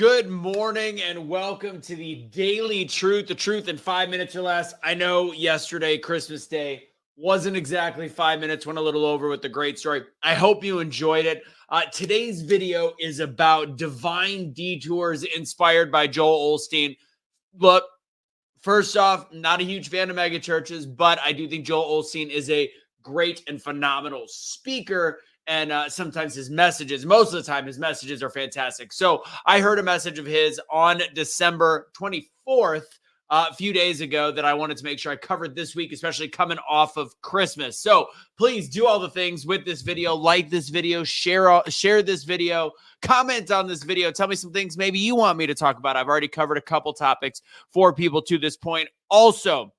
Good morning and welcome to the Daily Truth, the truth in 5 minutes or less. I know yesterday, Christmas Day, wasn't exactly 5 minutes, went a little over with the great story. I hope you enjoyed it. Today's video is about divine detours inspired by Joel Olsteen. Look, first off, not a huge fan of mega churches, but I do think Joel Olsteen is a great and phenomenal speaker. And sometimes his messages, most of the time, his messages are fantastic. So I heard a message of his on December 24th, a few days ago, that I wanted to make sure I covered this week, especially coming off of Christmas. So please do all the things with this video. Like this video, share this video, comment on this video. Tell me some things maybe you want me to talk about. I've already covered a couple topics for people to this point. Also,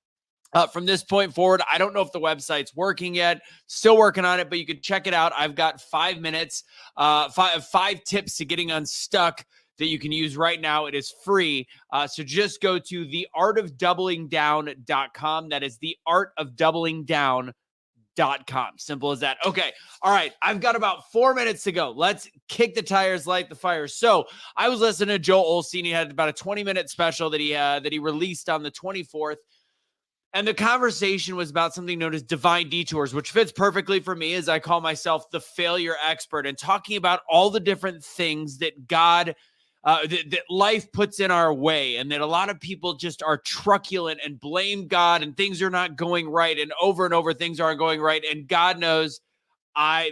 from this point forward, I don't know if the website's working yet. Still working on it, but you can check it out. I've got 5 minutes, five tips to getting unstuck that you can use right now. It is free. So just go to theartofdoublingdown.com. That is theartofdoublingdown.com. Simple as that. Okay. All right. I've got about 4 minutes to go. Let's kick the tires, light the fire. So I was listening to Joel Olsteen. He had about a 20-minute special that he released on the 24th. And the conversation was about something known as divine detours, which fits perfectly for me as I call myself the failure expert, and talking about all the different things that God, that life puts in our way, and that a lot of people just are truculent and blame God, and things are not going right, and over things aren't going right. And God knows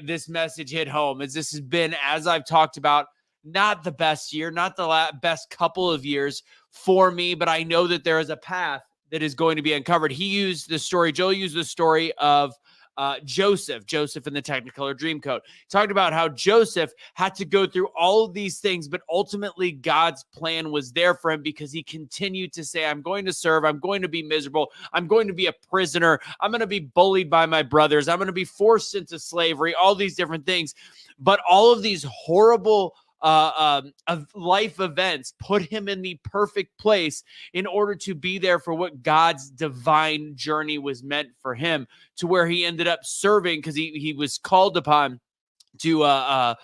this message hit home, as this has been, as I've talked about, not the best year, not the best couple of years for me, but I know that there is a path that is going to be uncovered. Joel used the story of Joseph in the Technicolor Dreamcoat. He talked about how Joseph had to go through all of these things, but ultimately God's plan was there for him, because he continued to say, I'm going to serve, I'm going to be miserable, I'm going to be a prisoner, I'm going to be bullied by my brothers, I'm going to be forced into slavery, all these different things. But all of these horrible of life events put him in the perfect place in order to be there for what God's divine journey was meant for him, to where he ended up serving, because he was called upon to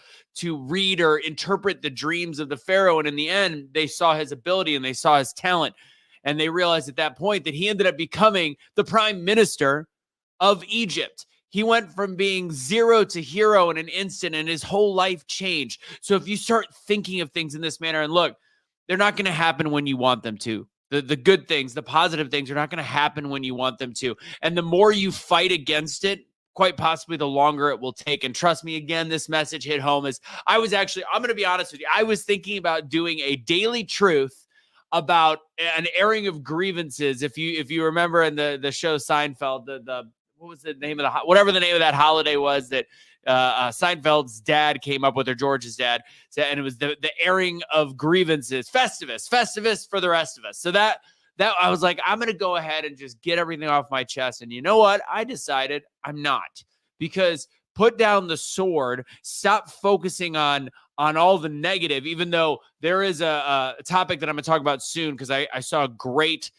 read or interpret the dreams of the Pharaoh. And in the end, they saw his ability and they saw his talent. And they realized at that point that he ended up becoming the prime minister of Egypt. He went from being zero to hero in an instant, and his whole life changed. So if you start thinking of things in this manner, and look, they're not going to happen when you want them to. The good things, the positive things are not going to happen when you want them to. And the more you fight against it, quite possibly the longer it will take. And trust me, again, this message hit home. I'm going to be honest with you. I was thinking about doing a daily truth about an airing of grievances. If you remember in the show Seinfeld, what was the name of whatever the name of that holiday was that Seinfeld's dad came up with, or George's dad, and it was the airing of grievances, Festivus for the rest of us. So that I was like, I'm going to go ahead and just get everything off my chest. And you know what? I decided I'm not, because put down the sword, stop focusing on all the negative, even though there is a topic that I'm going to talk about soon, because I saw a great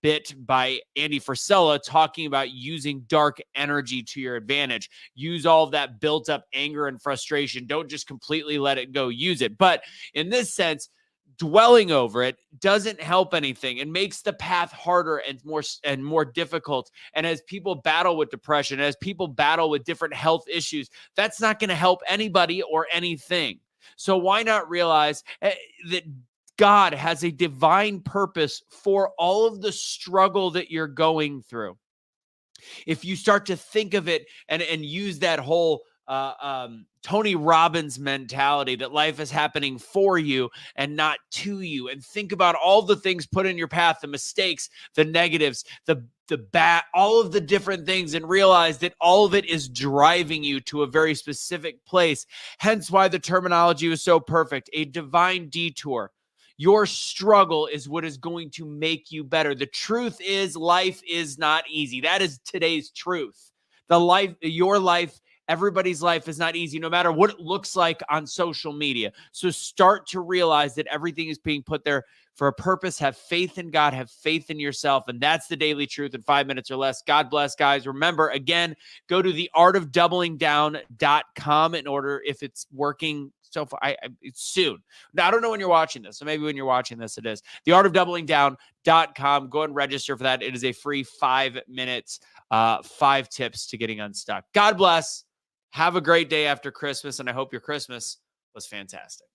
bit by Andy Frisella talking about using dark energy to your advantage. Use all of that built up anger and frustration. Don't just completely let it go. Use it. But in this sense, dwelling over it doesn't help anything. It makes the path harder and more difficult. And as people battle with depression, as people battle with different health issues, that's not going to help anybody or anything. So why not realize that God has a divine purpose for all of the struggle that you're going through? If you start to think of it and use that whole Tony Robbins mentality that life is happening for you and not to you, and think about all the things put in your path, the mistakes, the negatives, the all of the different things, and realize that all of it is driving you to a very specific place. Hence why the terminology was so perfect, a divine detour. Your struggle is what is going to make you better. The truth is, life is not easy. That is today's truth. Your life, everybody's life is not easy, no matter what it looks like on social media. So start to realize that everything is being put there for a purpose. Have faith in God, have faith in yourself. And that's the daily truth in 5 minutes or less. God bless, guys. Remember, again, go to theartofdoublingdown.com in order, if it's working, so far. It's soon. Now, I don't know when you're watching this, so maybe when you're watching this, it is. theartofdoublingdown.com. Go ahead and register for that. It is a free 5 minutes, 5 tips to getting unstuck. God bless. Have a great day after Christmas, and I hope your Christmas was fantastic.